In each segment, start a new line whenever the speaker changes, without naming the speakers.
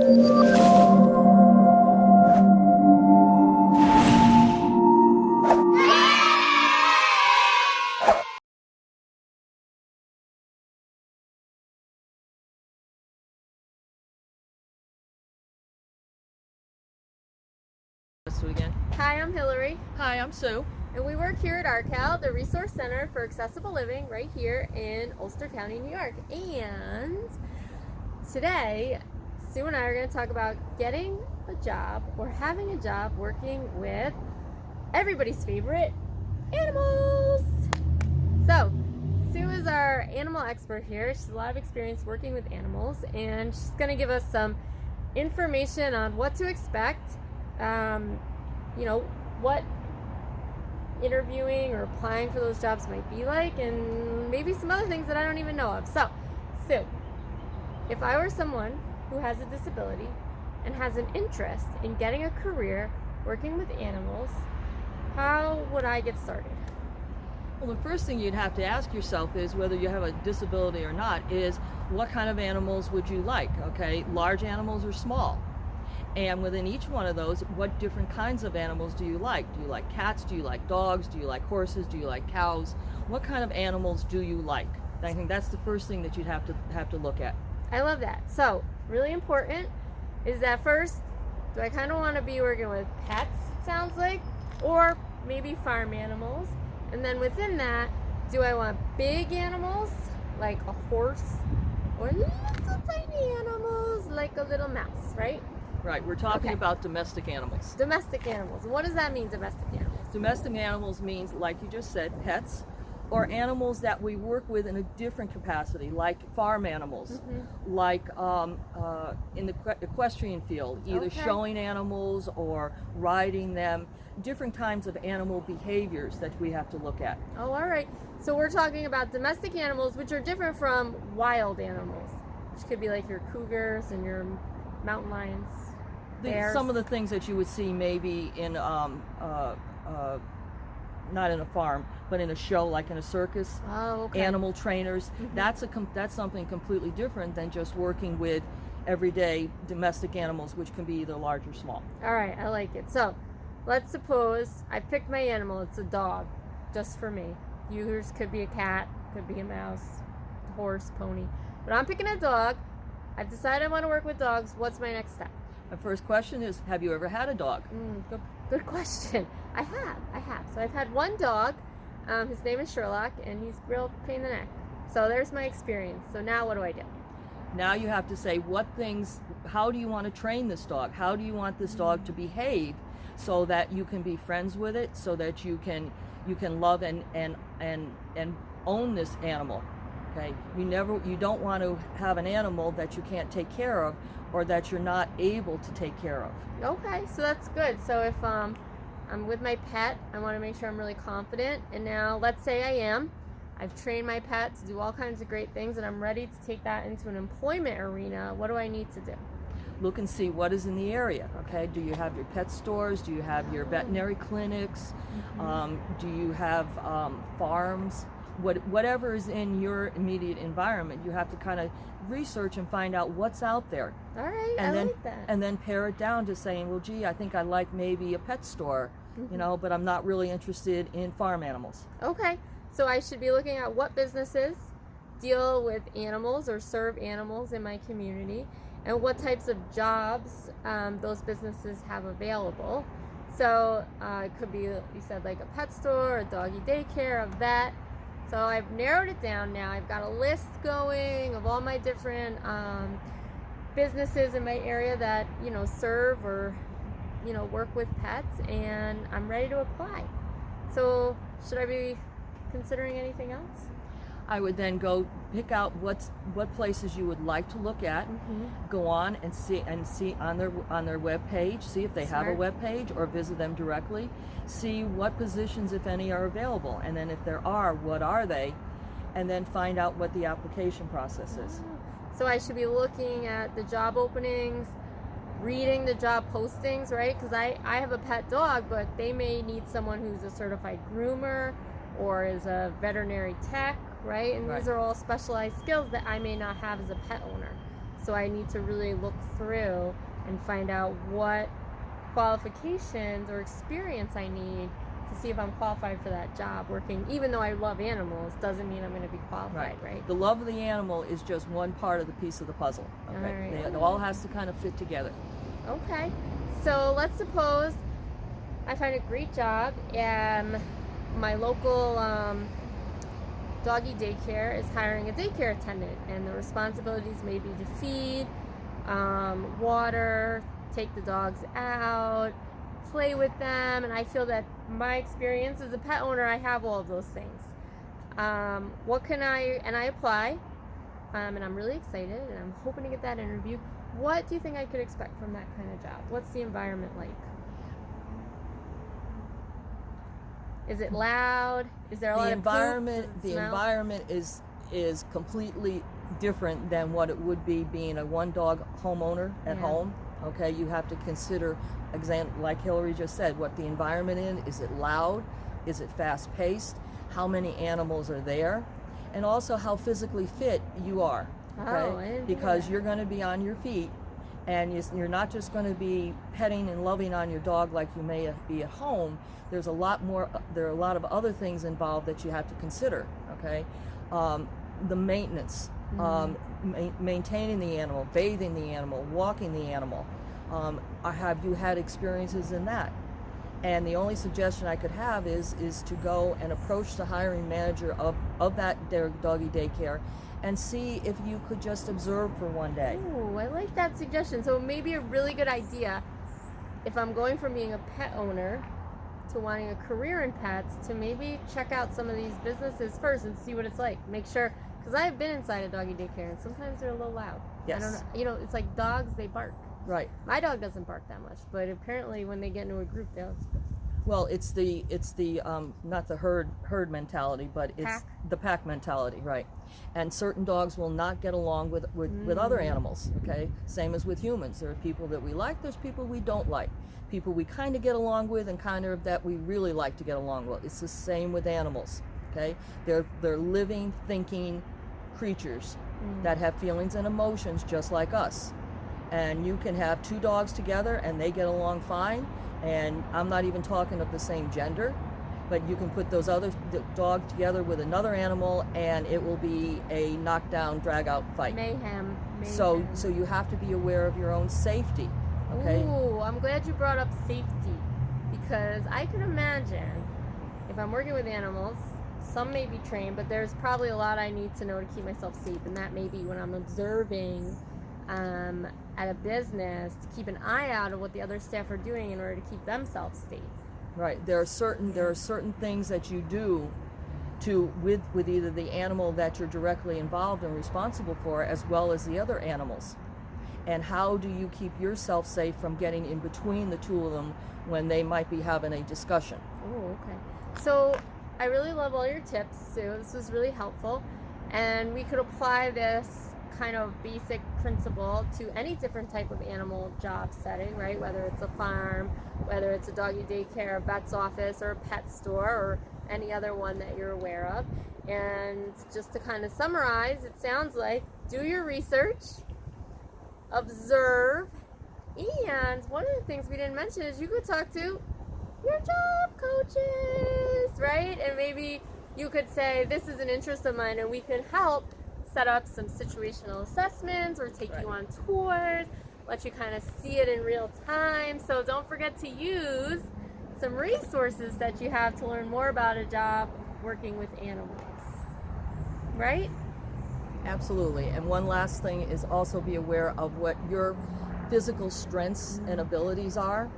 Again.
Hi, I'm Hillary,
Hi, I'm Sue.
and we work here at ARCAL, the Resource Center for Accessible Living, right here in Ulster County, New York. And today, Sue and I are going to talk about getting a job or having a job working with everybody's favorite animals. So, Sue is our animal expert here. She's a lot of experience working with animals, and she's going to give us some information on what to expect. What interviewing or applying for those jobs might be like, and maybe some other things that I don't even know of. So, Sue, if I were someone who has a disability and has an interest in getting a career working with animals, how would I get started?
Well, the first thing you'd have to ask yourself is whether you have a disability or not is what kind of animals would you like, okay? Large animals or small? And within each one of those, what different kinds of animals do you like? Do you like cats? Do you like dogs? Do you like horses? Do you like cows? What kind of animals do you like? I think that's the first thing that you'd have to look at.
I love that. So, really important is that first, do I kind of want to be working with pets, sounds like, or maybe farm animals? And then within that, do I want big animals, like a horse, or little tiny animals, like a little mouse, right?
Right, we're talking
Okay.
about domestic animals.
Domestic animals. What does that mean, domestic animals?
Domestic animals means, like you just said, pets, or animals that we work with in a different capacity, like farm animals, like in the equestrian field, either
Okay.
showing animals or riding them, different kinds of animal behaviors that we have to look at.
Oh, all right. So we're talking about domestic animals, which are different from wild animals, which could be like your cougars and your mountain lions. Bears.
Some of the things that you would see maybe in not in a farm, but in a show, like in a circus.
Oh, okay.
Animal trainers. That's something completely different than just working with everyday domestic animals, which can be either large or small.
All right, I like it. So, let's suppose I picked my animal. It's a dog, just for me. Yours could be a cat, could be a mouse, horse, pony. But I'm picking a dog. I've decided I want to work with dogs. What's my next step?
My first question is, have you ever had a dog?
Good question. I have. So I've had one dog. His name is Sherlock, and he's a real pain in the neck. So there's my experience. So now what do I do?
Now you have to say how do you want to train this dog? How do you want this dog to behave so that you can be friends with it, so that you can love and own this animal. Okay? You don't want to have an animal that you can't take care of or that you're not able to take care of.
Okay, so that's good. So if I'm with my pet, I want to make sure I'm really confident. And now let's say I am. I've trained my pet to do all kinds of great things, and I'm ready to take that into an employment arena. What do I need to do?
Look and see what is in the area. Okay, do you have your pet stores? Do you have your veterinary clinics? Do you have farms? Whatever is in your immediate environment, you have to kind of research and find out what's out there.
All right,
And then,
like that.
And then pare it down to saying, well, gee, I think I like maybe a pet store, but I'm not really interested in farm animals.
Okay, so I should be looking at what businesses deal with animals or serve animals in my community, and what types of jobs those businesses have available. So it could be, you said, like a pet store, a doggy daycare, a vet. So I've narrowed it down now. I've got a list going of all my different businesses in my area that, serve or, work with pets, and I'm ready to apply. So should I be considering anything else?
I would then go pick out what places you would like to look at. Go on and see on their web page, see if they have a web page, or visit them directly. See what positions, if any, are available, and then if there are, what are they, and then find out what the application process is.
So I should be looking at the job openings, reading the job postings, right? Because I have a pet dog, but they may need someone who's a certified groomer or is a veterinary tech, right? And these are all specialized skills that I may not have as a pet owner. So I need to really look through and find out what qualifications or experience I need to see if I'm qualified for that job. Working, even though I love animals, doesn't mean I'm going to be qualified, right?
The love of the animal is just one part of the piece of the puzzle. Okay,
All right.
it all has to kind of fit together.
Okay, so let's suppose I find a great job and my local doggy daycare is hiring a daycare attendant, and the responsibilities may be to feed, water, take the dogs out, play with them, and I feel that my experience as a pet owner, I have all of those things. What can and I apply, and I'm really excited, and I'm hoping to get that interview. What do you think I could expect from that kind of job? What's the environment like? Is it loud? Is there a lot of poop?
The environment is completely different than what it would be being a one dog homeowner at home. Okay, you have to consider, like Hillary just said, what the environment is it loud? Is it fast paced? How many animals are there? And also how physically fit you are. Okay, because you're going to be on your feet, and you're not just going to be petting and loving on your dog like you may be at home. There are a lot of other things involved that you have to consider. Okay, the maintenance, maintaining the animal, bathing the animal, walking the animal. Have you had experiences in that? And the only suggestion I could have is to go and approach the hiring manager of that doggy daycare and see if you could just observe for one day.
Oh, I like that suggestion. So it may be a really good idea, if I'm going from being a pet owner to wanting a career in pets, to maybe check out some of these businesses first and see what it's like. Make sure, because I've been inside a doggy daycare and sometimes they're a little loud.
Yes.
I don't know, it's like dogs, they bark.
Right.
My dog doesn't bark that much, but apparently when they get into a group, they'll.
Well, it's the not the herd mentality, but it's the pack mentality, right? And certain dogs will not get along with other animals. Okay, same as with humans. There are people that we like. There's people we don't like. People we kind of get along with, and kind of that we really like to get along with. It's the same with animals. Okay, they're living, thinking creatures that have feelings and emotions just like us. And you can have two dogs together and they get along fine. And I'm not even talking of the same gender, but you can put those other dogs together with another animal and it will be a knockdown, drag out fight.
Mayhem.
So you have to be aware of your own safety. Okay.
Ooh, I'm glad you brought up safety, because I can imagine if I'm working with animals, some may be trained, but there's probably a lot I need to know to keep myself safe, and that may be when I'm observing at a business, to keep an eye out of what the other staff are doing in order to keep themselves safe.
Right. There are certain things that you do with either the animal that you're directly involved and responsible for, as well as the other animals. And how do you keep yourself safe from getting in between the two of them when they might be having a discussion?
Oh, okay. So I really love all your tips, Sue. This was really helpful, and we could apply this kind of basic principle to any different type of animal job setting, right? Whether it's a farm, whether it's a doggy daycare, a vet's office, or a pet store, or any other one that you're aware of. And just to kind of summarize, it sounds like do your research, observe, and one of the things we didn't mention is you could talk to your job coaches, right? And maybe you could say, this is an interest of mine and we can help set up some situational assessments or take you on tours, let you kind of see it in real time. So don't forget to use some resources that you have to learn more about a job working with animals, right?
Absolutely. And one last thing is also be aware of what your physical strengths and abilities are.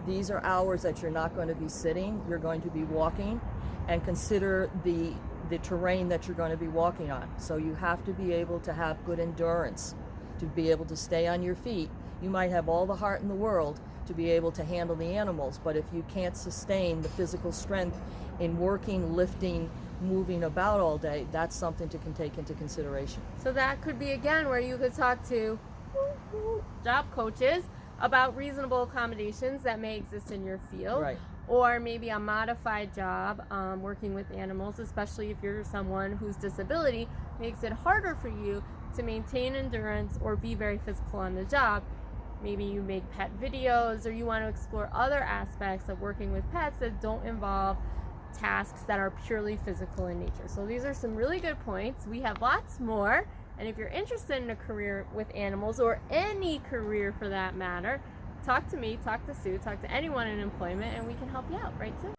These are hours that you're not going to be sitting, you're going to be walking, and consider the terrain that you're going to be walking on. So you have to be able to have good endurance, to be able to stay on your feet. You might have all the heart in the world to be able to handle the animals, but if you can't sustain the physical strength in working, lifting, moving about all day, that's something to take into consideration.
So that could be, again, where you could talk to job coaches about reasonable accommodations that may exist in your field.
Right.
Or maybe a modified job working with animals, especially if you're someone whose disability makes it harder for you to maintain endurance or be very physical on the job. Maybe you make pet videos, or you want to explore other aspects of working with pets that don't involve tasks that are purely physical in nature. So these are some really good points. We have lots more, and if you're interested in a career with animals, or any career for that matter, talk to me, talk to Sue, talk to anyone in employment, and we can help you out, right, Sue?